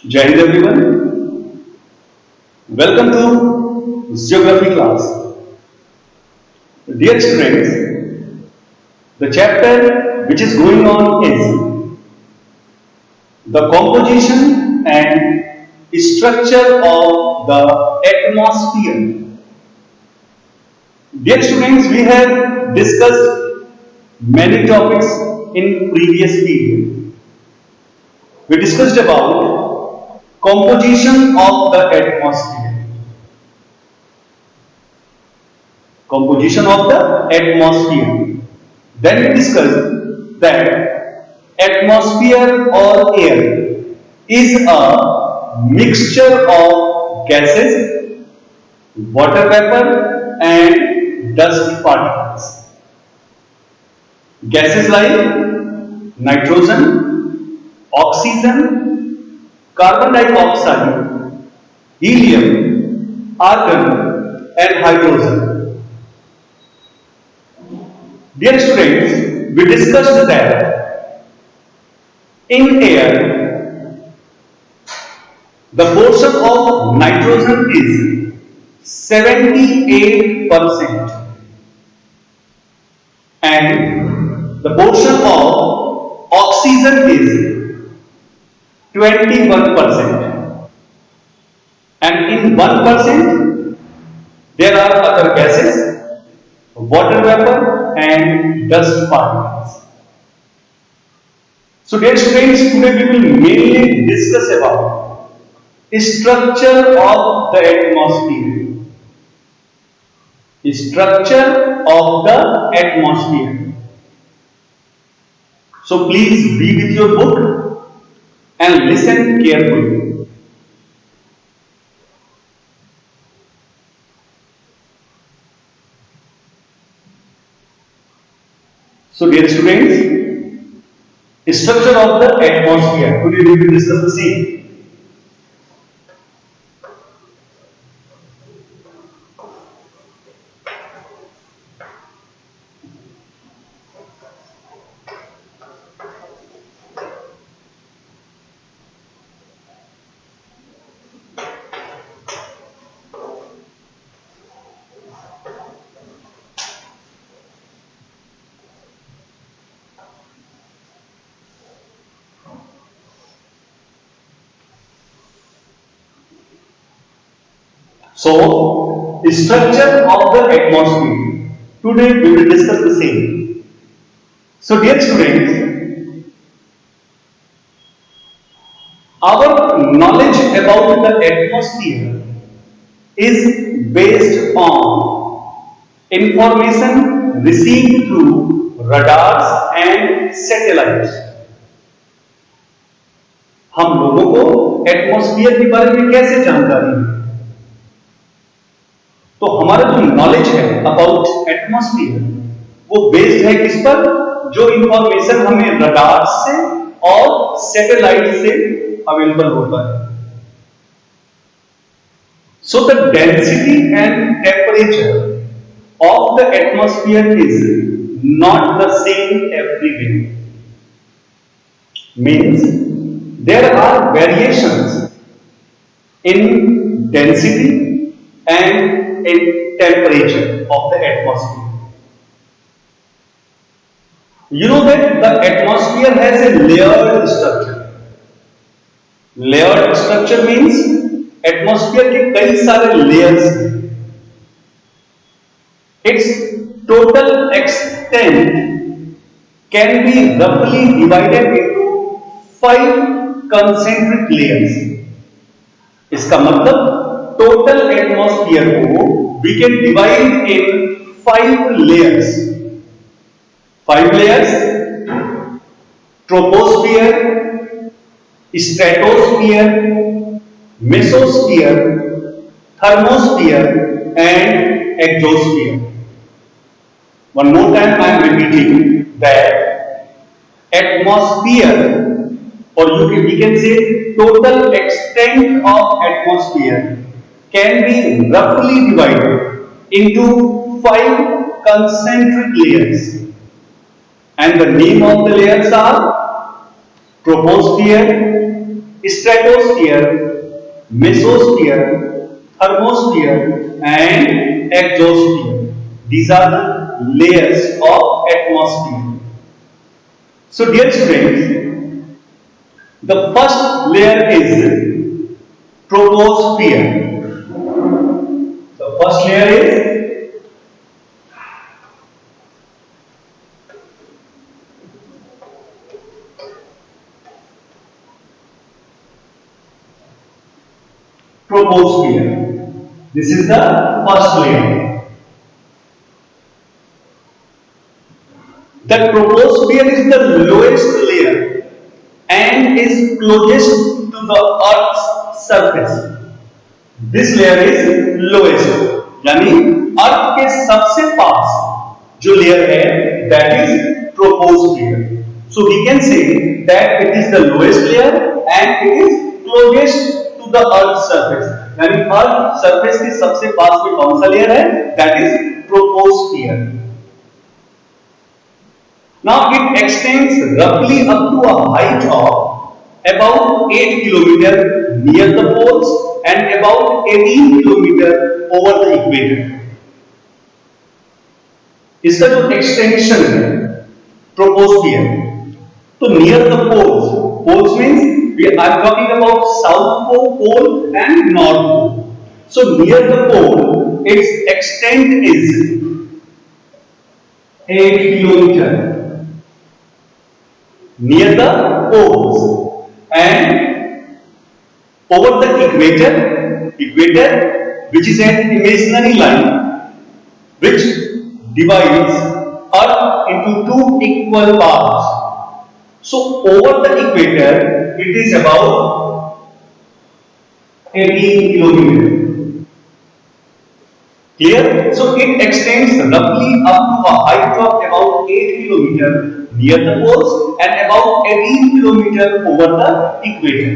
Jai Hind everyone. Welcome to Geography class. Dear students, the chapter which is going on is the composition and structure of the atmosphere. Dear students, we have discussed many topics in previous period. We discussed about composition of the atmosphere. Composition of the atmosphere. Then we discussed that atmosphere or air is a mixture of gases, water vapor and dust particles. Gases like nitrogen, oxygen, carbon dioxide, helium, argon and hydrogen. Dear students, we discussed that in air, the portion of nitrogen is 78% and the portion of oxygen is 21%. And in 1% there are other gases, water vapor and dust particles. So dear students, today we will mainly discuss about structure of the atmosphere. Structure of the atmosphere. So please be with your book and listen carefully. So dear students, structure of the atmosphere. Today we will discuss the same. So, structure of the atmosphere. Today we will discuss the same. So, dear students, our knowledge about the atmosphere is based on information received through radars and satellites. हम लोगों को atmosphere के बारे में कैसे जानकारी है? तो हमारा जो नॉलेज है अबाउट एटमॉस्फेयर वो बेस्ड है किस पर? जो इंफॉर्मेशन हमें रडार से और सैटेलाइट से अवेलेबल होता है. So the density and temperature of the atmosphere is not the same everywhere. Means there are variations in density and in temperature of the atmosphere. You know that the atmosphere has a layered structure. Layered structure means atmosphere के कई सारे layers हैं. Its total extent can be roughly divided into 5 concentric layers. इसका मतलब total atmosphere को we can divide in 5 layers. 5 layers: troposphere, stratosphere, mesosphere, thermosphere and exosphere. One more time I am repeating that atmosphere, or we can say total extent of atmosphere can be roughly divided into 5 concentric layers, and the name of the layers are troposphere, stratosphere, mesosphere, thermosphere and exosphere. These are the layers of atmosphere. So dear students, the first layer is troposphere. The first layer is troposphere. This is the first layer. The troposphere is the lowest layer and is closest to the Earth's surface. This layer is lowest. यानी अर्थ के सबसे पास जो layer है that is troposphere. So we can say that it is the lowest layer and it is closest to the Earth's surface. यानी earth surface के सबसे पास में कौन सा लेयर है? That is troposphere. Now it extends roughly up to a height of about 8 km near the poles and about 18 km over the equator. इसका जो extension है ट्रोपोस्फियर, तो near the poles, poles means I am talking about south pole and north pole. So near the pole its extent is 8 kilometre near the poles and over the equator which is an imaginary line which divides Earth into two equal parts. So over the equator it is about 18 kilometers. Clear? So it extends roughly up to a height of about 8 kilometers near the poles and about 18 kilometers over the equator.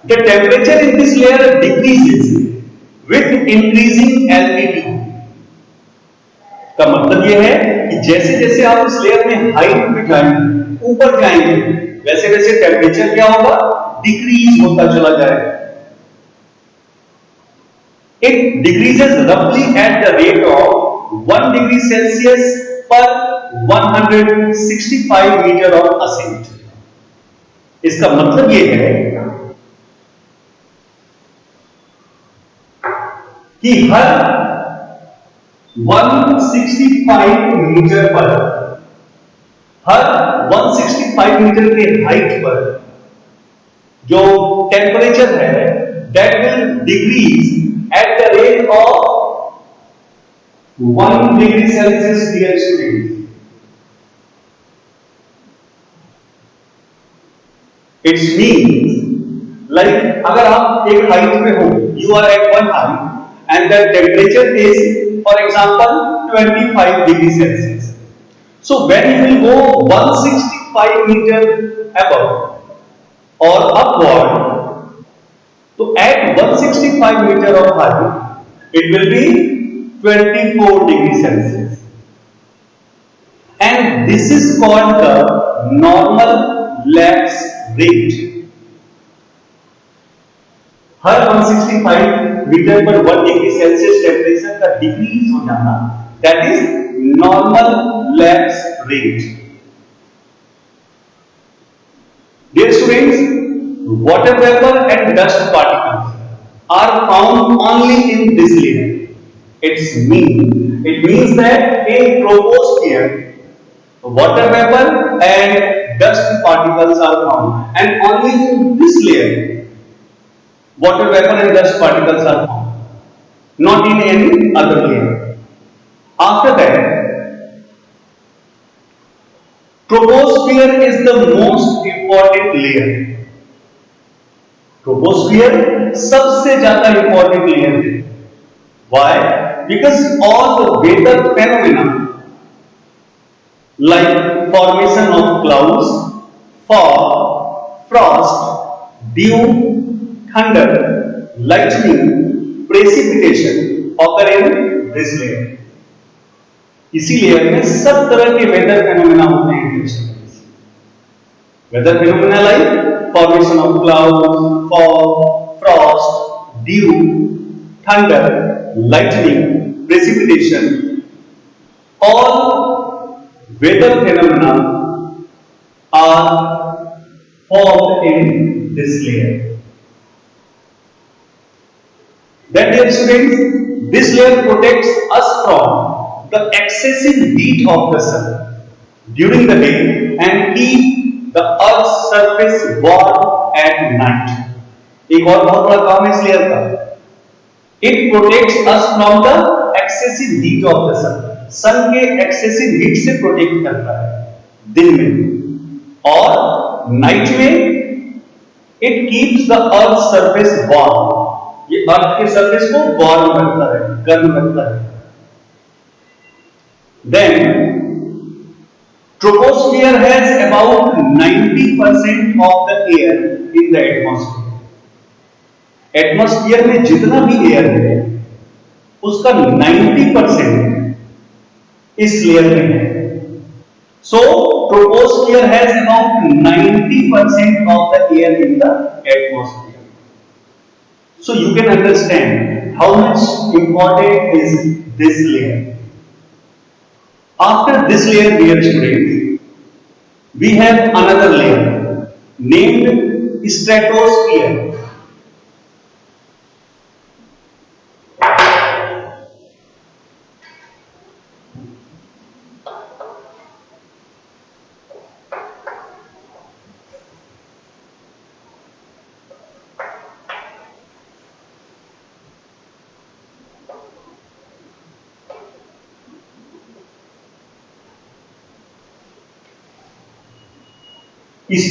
The temperature in this layer decreases with increasing altitude. का मतलब यह है कि जैसे जैसे आप इस layer में हाइट पे जाएंगे, ऊपर जाएंगे, वैसे वैसे टेम्परेचर क्या होगा? डिक्रीज होता चला जाएगा. It decreases roughly at the rate of 1 degree Celsius per 165 metre of ascent. इसका मतलब यह है कि हर 165 मीटर पर, हर 165 मीटर के हाइट पर जो टेम्परेचर है that will decrease at the rate of 1 degree Celsius dear students. It means like अगर आप एक हाइट पे हो, you are at one height and the temperature is for example 25 degree Celsius. So when you will go 165 meter above or upward, so at 165 meter of height it will be 24 degree Celsius, and this is called the normal lapse rate. हर 165 metre पर 1 degree Celsius temperature का decrease हो जाना, that is normal lapse rate. Dear students, water vapor and dust particles are found only in this layer. It means that in troposphere water vapor and dust particles are found, and only in this layer water vapor and dust particles are found, not in any other layer. After that, troposphere is the most important layer. Troposphere सबसे ज्यादा important layer है. Why? Because all the weather phenomena like formation of clouds, fog, frost, dew, thunder, lightning, precipitation occur in this layer. इसी layer में सब तरह के weather phenomena होते हैं. Weather phenomena like formation of clouds, fog, frost, dew, thunder, lightning, precipitation, all weather phenomena are formed in this layer. Then dear students, this layer protects us from the excessive heat of the sun during the day and keep the earth's surface warm at night. एक और बहुत बड़ा काम है इस layer का, it protects us from the excessive heat of the sun, sun के excessive heat से प्रोटेक्ट करता है दिन में, और नाइट में it keeps the earth surface warm, ये अर्थ के सरफेस को वार्म रखता है, गर्म रखता है. Then troposphere has about 90% of the air in the atmosphere. Atmosphere में जितना भी एयर है उसका 90% इस लेयर में है. So troposphere has about 90% of the air in the atmosphere. So you can understand how much important is this layer. After this layer, dear students, we have another layer named stratosphere.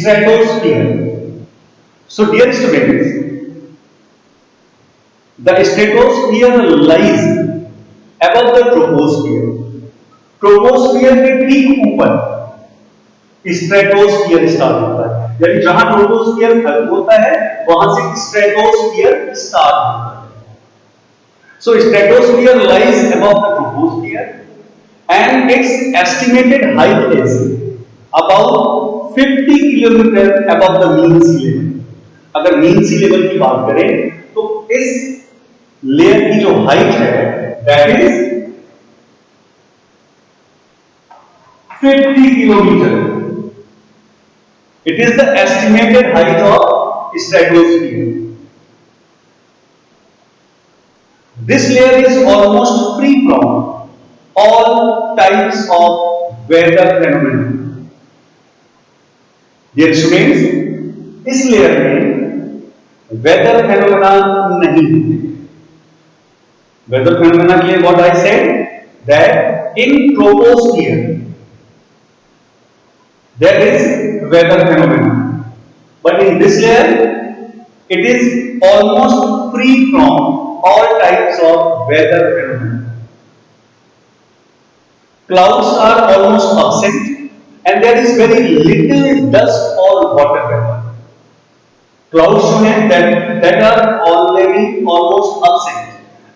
Stratosphere. So dear students, the stratosphere lies above the troposphere. Troposphere के ठीक ऊपर stratosphere start होता है, यानी जहां troposphere खत्म होता है वहां से स्ट्रेटोस्फियर स्टार्ट होता है. So stratosphere lies above the troposphere and its estimated height is about 50 kilometre above the mean sea level. अगर मीन सी लेवल की बात करें तो इस लेयर की जो हाइट है that is 50 kilometre. It is the estimated height of stratosphere. This layer is almost free from all types of weather phenomena. Dear students, इस लेयर में वेदर फेनोमेना नहीं होते. वेदर फेनोमेना के लिए what I said that in troposphere there is weather phenomena, but in this layer it is almost free from all types of weather phenomena. Clouds are almost absent and there is very little dust or water vapor. Clouds जो हैं that are already almost absent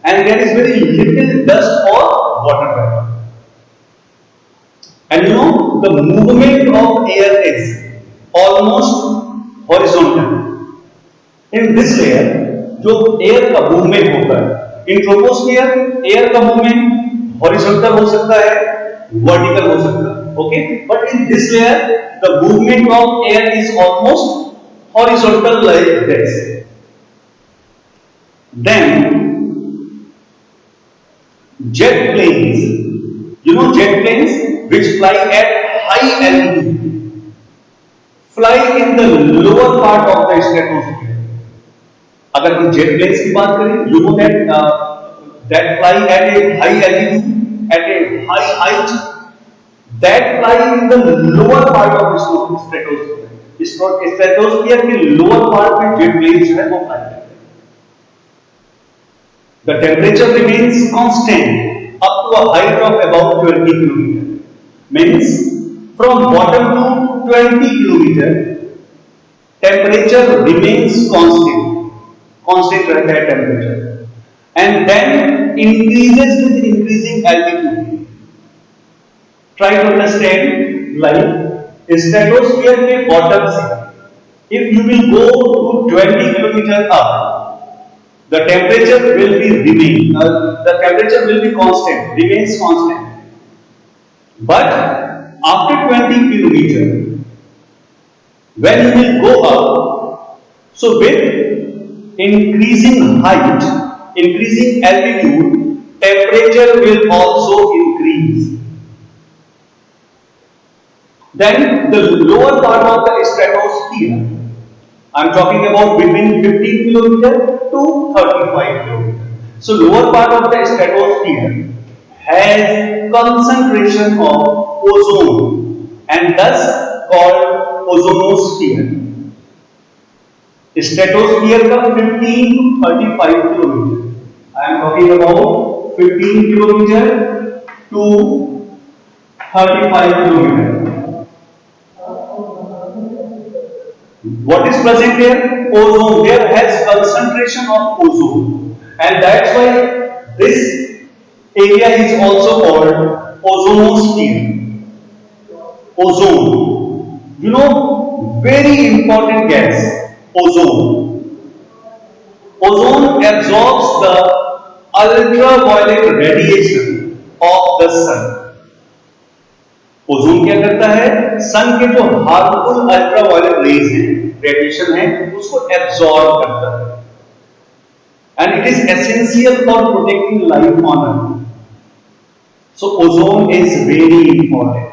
and there is very little dust or water vapor. And you know the movement of air is almost horizontal. In this layer जो air का movement होता है, in troposphere air का movement horizontal हो सकता है, vertical हो सकता है, okay, but in this layer the movement of air is almost horizontal like this. Then jet planes, you know jet planes which fly at high altitude fly in the lower part of the stratosphere. अगर हम jet planes की बात करें, you know that fly at a high altitude, at a high height, that fly in the lower part of the stratosphere. Stratosphere के lower part में jet planes जो है वो fly करते हैं. The temperature remains constant up to a height of about 20 kilometer. Means from bottom to 20 kilometer, temperature remains constant रहता है temperature, and then increases with increasing altitude. Try to understand, like stratosphere के bottom से if you will go to 20 kilometre up, the temperature will be remain the temperature will be constant, remains constant. But after 20 kilometer, when you will go up, so with increasing height, increasing altitude, temperature will also increase. Then the lower part of the stratosphere, I am talking about between 15 kilometer to 35 kilometer. So lower part of the stratosphere has concentration of ozone and thus called ozonosphere. Stratosphere का 15 to 35 kilometer. I am talking about 15 kilometer to 35 kilometer. What is present here? Ozone. There has concentration of ozone, and that's why this area is also called ozonosphere. Ozone. You know, very important gas. Ozone. Ozone absorbs the ultraviolet radiation of the sun. Ozone क्या करता है? सन के जो harmful ultraviolet rays हैं, radiation है, उसको absorb करता है, and it is essential for protecting life on earth. So ozone is very important.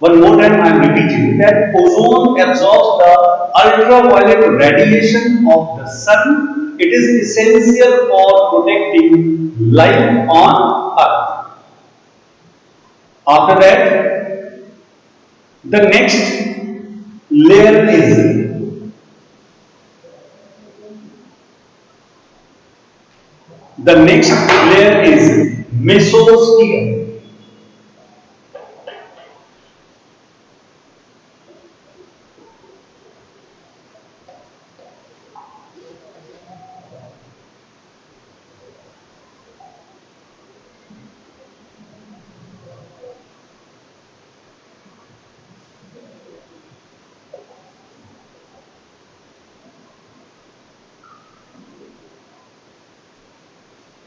One more time I am repeating that ozone absorbs the ultraviolet radiation of the sun. It is essential for protecting life on earth. After that, the next layer is mesosphere.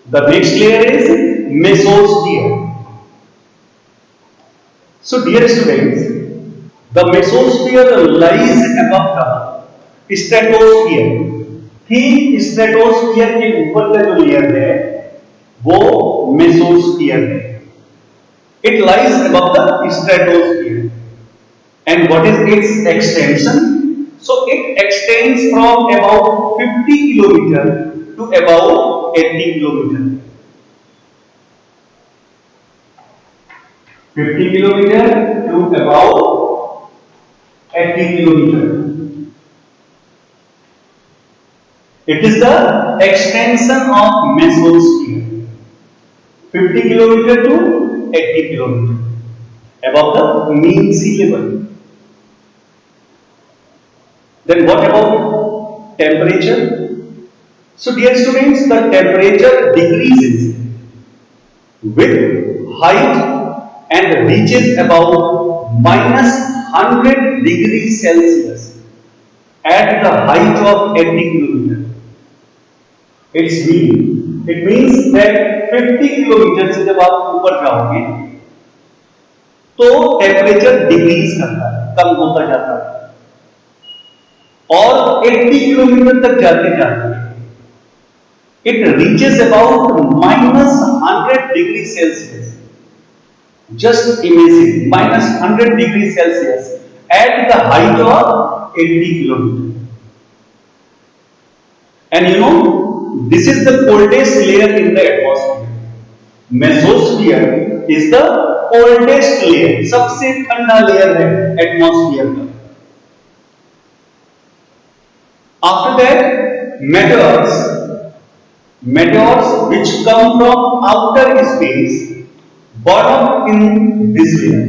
The next layer is mesosphere. So dear students, the mesosphere lies above the stratosphere. ठीक stratosphere के ऊपर का जो layer है वो mesosphere है. It lies above the stratosphere. And what is its extension? So it extends from about 50 kilometer to about 80 kilometer. 50 kilometer to about 80 kilometer. It is the extension of mesosphere. 50 kilometer to 80 kilometer above the mean sea level. Then what about temperature? So dear students, the temperature decreases with height and reaches about minus 100 degrees Celsius at the height of 80 kilometers. It means that 50 kilometre से जब आप ऊपर जाओगे तो temperature decrease करता है, कम होता जाता है, और 80 किलोमीटर तक जाते जाते it reaches about minus 100 degrees Celsius. Just imagine minus 100 degrees Celsius at the height of 80 kilometers. And you know, this is the coldest layer in the atmosphere. Mesosphere is the coldest layer. सबसे ठंडा layer है atmosphere का. After that, meteors which come from outer space burn up in this layer.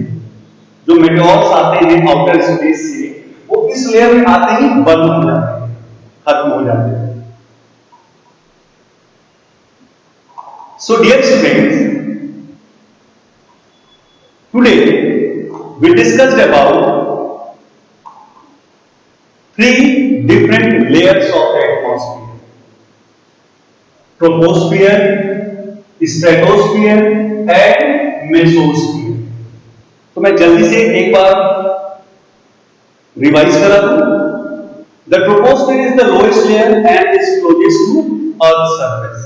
जो meteors आते हैं outer space से, वो इस लेयर में आते ही बर्न हो जाते हैं, खत्म हो जाते हैं. So dear students, today we discussed about three different layers of the atmosphere: troposphere, stratosphere and mesosphere. तो मैं जल्दी से एक बार रिवाइज करा दूं. The troposphere is the lowest layer and is closest to Earth's surface.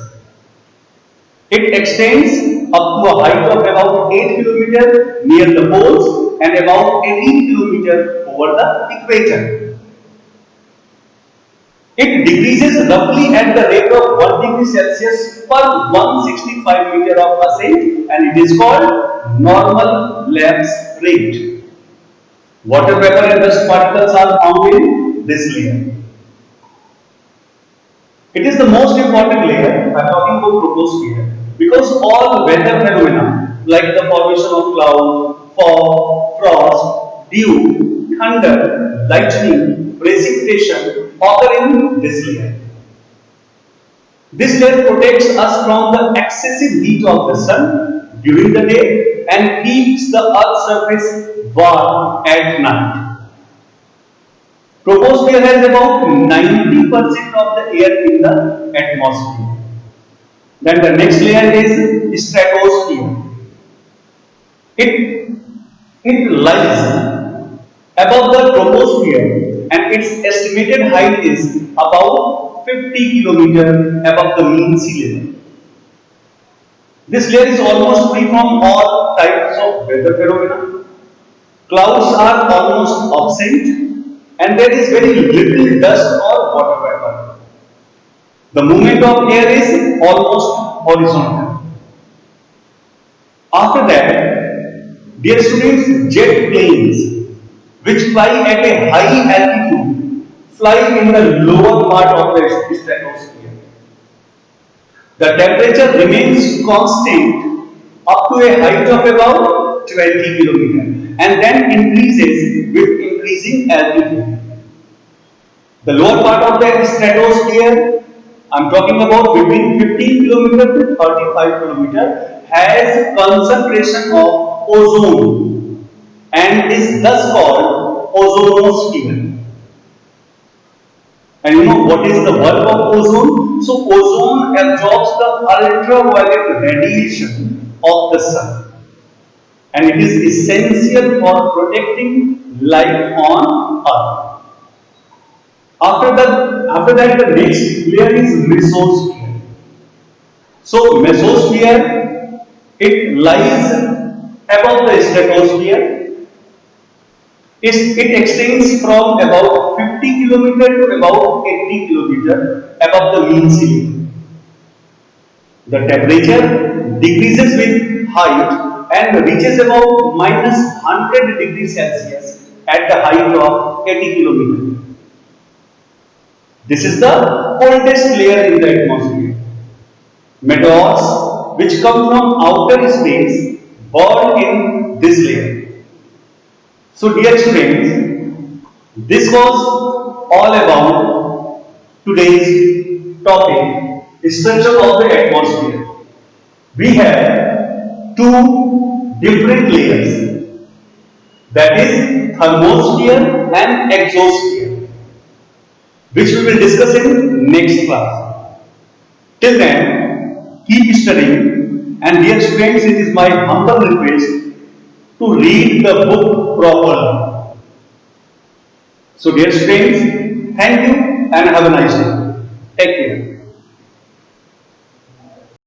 It extends up to a height of about 8 km near the poles and about 18 km over the equator. It decreases roughly at the rate of 1 degree Celsius per 165 meter of ascent, and it is called normal lapse rate. Water vapor and dust particles are found in this layer. It is the most important layer. I am talking about troposphere because all weather phenomena like the formation of cloud, fog, frost, dew, thunder, lightning, precipitation occur in this layer. This layer protects us from the excessive heat of the sun during the day and keeps the Earth's surface warm at night. Troposphere has about 90% of the air in the atmosphere. Then the next layer is stratosphere. It lies above the troposphere and its estimated height is about 50 km above the mean sea level. This layer is almost free from all types of weather phenomena. Clouds are almost absent and there is very little dust or water vapor. The movement of air is almost horizontal. After that, dear students, jet planes which fly at a high altitude fly in the lower part of the stratosphere. The temperature remains constant up to a height of about 20 km and then increases with increasing altitude. The lower part of the stratosphere, I am talking about between 15 km to 35 km, has concentration of ozone and is thus called ozonosphere. And you know what is the work of ozone? So ozone absorbs the ultraviolet radiation of the sun and it is essential for protecting life on Earth. After that the next layer is mesosphere. So mesosphere, it lies above the stratosphere. It extends from about 50 km to about 80 km above the mean sea level. The temperature decreases with height and reaches about minus 100 degrees Celsius at the height of 80 km. This is the coldest layer in the atmosphere. Meteors which come from outer space burn in this layer. So dear students, this was all about today's topic, structure of the atmosphere. We have two different layers, that is thermosphere and exosphere, which we will discuss in next class. Till then, keep studying, and dear students, it is my humble request to read the book properly. So dear students, thank you and have a nice day. Take care.